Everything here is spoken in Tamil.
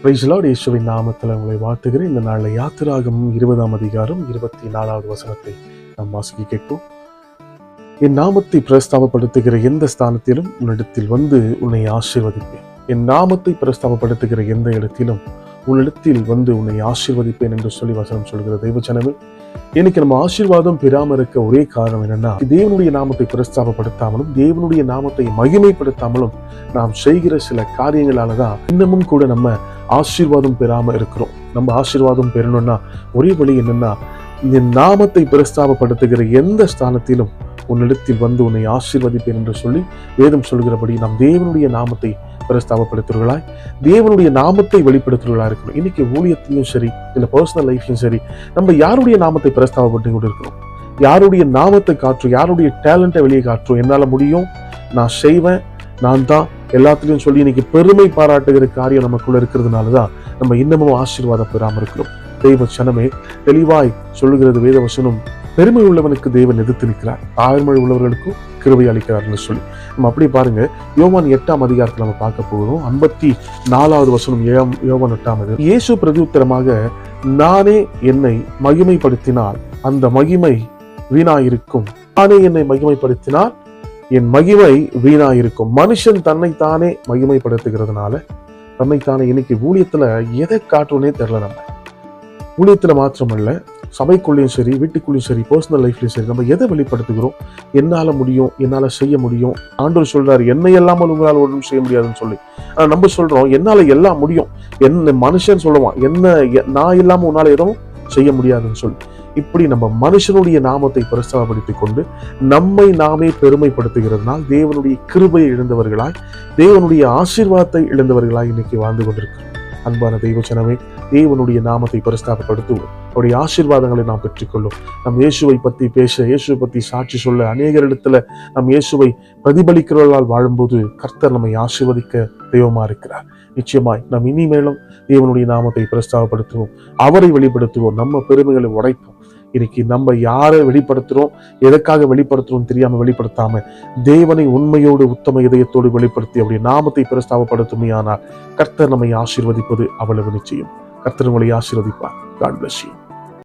Praise the Lord. இயேசுவின் நாமத்தில் உங்களை வாழ்த்துகிறேன். இந்த நாளில் யாத்திராகமம் 20ஆம் அதிகாரம் 24வது வசனத்தை நாம் வாசிக்க கேட்போம். என் நாமத்தை பிரஸ்தாபப்படுத்துகிற எந்த ஸ்தானத்திலும் உன்னிடத்தில் வந்து உன்னை ஆசீர்வதிப்பேன். என் நாமத்தை பிரஸ்தாபப்படுத்துகிற எந்த இடத்திலும் உன்னிடத்தில் வந்து உன்னை ஆசீர்வதிப்பேன் என்று சொல்லி வசனம் சொல்கிற தெய்வஜனமே, இன்னைக்கு நம்ம ஆசீர்வாதம் பெறாம இருக்க ஒரே காரணம் என்னன்னா, தேவனுடைய நாமத்தை பிரஸ்தாபப்படுத்தாமலும் தேவனுடைய நாமத்தை மகிமைப்படுத்தாமலும் நாம் செய்கிற சில காரியங்களாலதான் இன்னமும் கூட நம்ம ஆசீர்வாதம் பெறாம இருக்கிறோம். நம்ம ஆசீர்வாதம் பெறணும்னா ஒரே வழி என்னன்னா, இந்த நாமத்தை பிரஸ்தாபப்படுத்துகிற எந்த ஸ்தானத்திலும் உன்னிடத்தில் வந்து உன்னை ஆசீர்வதிப்பேன் என்று சொல்லி வேதம் சொல்கிறபடி நாம் தேவனுடைய நாமத்தை பிரஸ்தாபப்படுத்துவர்களாய், தேவனுடைய நாமத்தை வெளிப்படுத்துவர்களா இருக்கணும். இன்னைக்கு ஊழியத்திலும் சரி, இல்ல பர்சனல் லைஃப்லயும் சரி, நம்ம யாருடைய நாமத்தை பிரஸ்தாபப்பட்டு கொண்டு இருக்கணும். யாருடைய நாமத்தை காற்றும், யாருடைய டேலண்ட்டை வெளியே காற்றும். என்னால முடியும், நான் செய்வேன், நான் தான் எல்லாத்துலயும் சொல்லி இன்னைக்கு பெருமை பாராட்டுகிற காரியம் நமக்குள்ள இருக்கிறதுனாலதான் நம்ம இன்னமும் ஆசீர்வாதம் பெறாம இருக்கிறோம். தெய்வ சனமே, தெளிவாய் சொல்லுகிறது வேதவசனம், பெருமை உள்ளவனுக்கு தேவன் எதிர்த்து நிற்கிறார், தாழ்மை உள்ளவர்களுக்கும் கிருபை அளிக்கிறார்னு சொல்லி நம்ம அப்படி பாருங்க. யோவான் 8ஆம் அதிகாரத்தில் நம்ம பார்க்க போகிறோம். 54வது வசனம் யோவான் 8ஆம். இயேசு பிரதியுத்தரமாக, நானே என்னை மகிமைப்படுத்தினால் அந்த மகிமை வீணாயிருக்கும். நானே என்னை மகிமைப்படுத்தினால் என் மகிமை வீணாயிருக்கும். மனுஷன் தன்னைத்தானே மகிமைப்படுத்துகிறதுனால தன்னைத்தானே இன்னைக்கு ஊழியத்துல எதை காட்டுறோன்னே தெரியல. நம்ம ஊழியத்துல மாத்திரமல்ல, சபைக்குள்ளேயும் சரி, வீட்டுக்குள்ளேயும் சரி, பர்சனல் லைஃப்லயும் சரி, நம்ம எதை வெளிப்படுத்துகிறோம்? என்னால முடியும், என்னால செய்ய முடியும். ஆண்டவர் சொல்றாரு, என்னை இல்லாமல் உங்களால் ஒன்றும் செய்ய முடியாதுன்னு சொல்லி. ஆனா நம்ம சொல்றோம், என்னால எல்லாம் முடியும். என்ன மனுஷன் சொல்லுவான், நான் இல்லாம உன்னால எதுவும் செய்ய முடியாதுன்னு சொல்லி. இப்படி நம்ம மனுஷனுடைய நாமத்தை பிரஸ்தாபப்படுத்திக் கொண்டு நம்மை நாமே பெருமைப்படுத்துகிறதுனால் தேவனுடைய கிருபையை இழந்தவர்களாய், தேவனுடைய ஆசீர்வாதத்தை இழந்தவர்களாய் இன்னைக்கு வாழ்ந்து கொண்டிருக்கிறோம். அன்பான தெய்வச்சனமே, தேவனுடைய நாமத்தை பிரஸ்தாபப்படுத்துவோம். அவருடைய ஆசீர்வாதங்களை நாம் பெற்றுக்கொள்ளும். நம் இயேசுவை பற்றி பேச, இயேசுவை பற்றி சாட்சி சொல்ல, அநேகர் இடத்துல நம் இயேசுவை பிரதிபலிக்கிறவர்களால் வாழும்போது கர்த்தர் நம்மை ஆசீர்வதிக்க தெய்வமா இருக்கிறார். நிச்சயமாய் நாம் இனிமேலும் தேவனுடைய நாமத்தை பிரஸ்தாபப்படுத்துவோம், அவரை வெளிப்படுத்துவோம், நம்ம பெருமைகளை உடைப்போம். இன்னைக்கு நம்ம யாரை வெளிப்படுத்துறோம், எதற்காக வெளிப்படுத்துறோம் தெரியாம வெளிப்படுத்தாம தேவனை உண்மையோடு உத்தம இதயத்தோடு வெளிப்படுத்தி அவருடைய நாமத்தை பிரஸ்தாபப்படுத்துமையானால் கர்த்தர் நம்மை ஆசீர்வதிப்பது அவ்வளவு நிச்சயம். கர்த்தர் உங்களை ஆசீர்வதிப்பார். God bless you.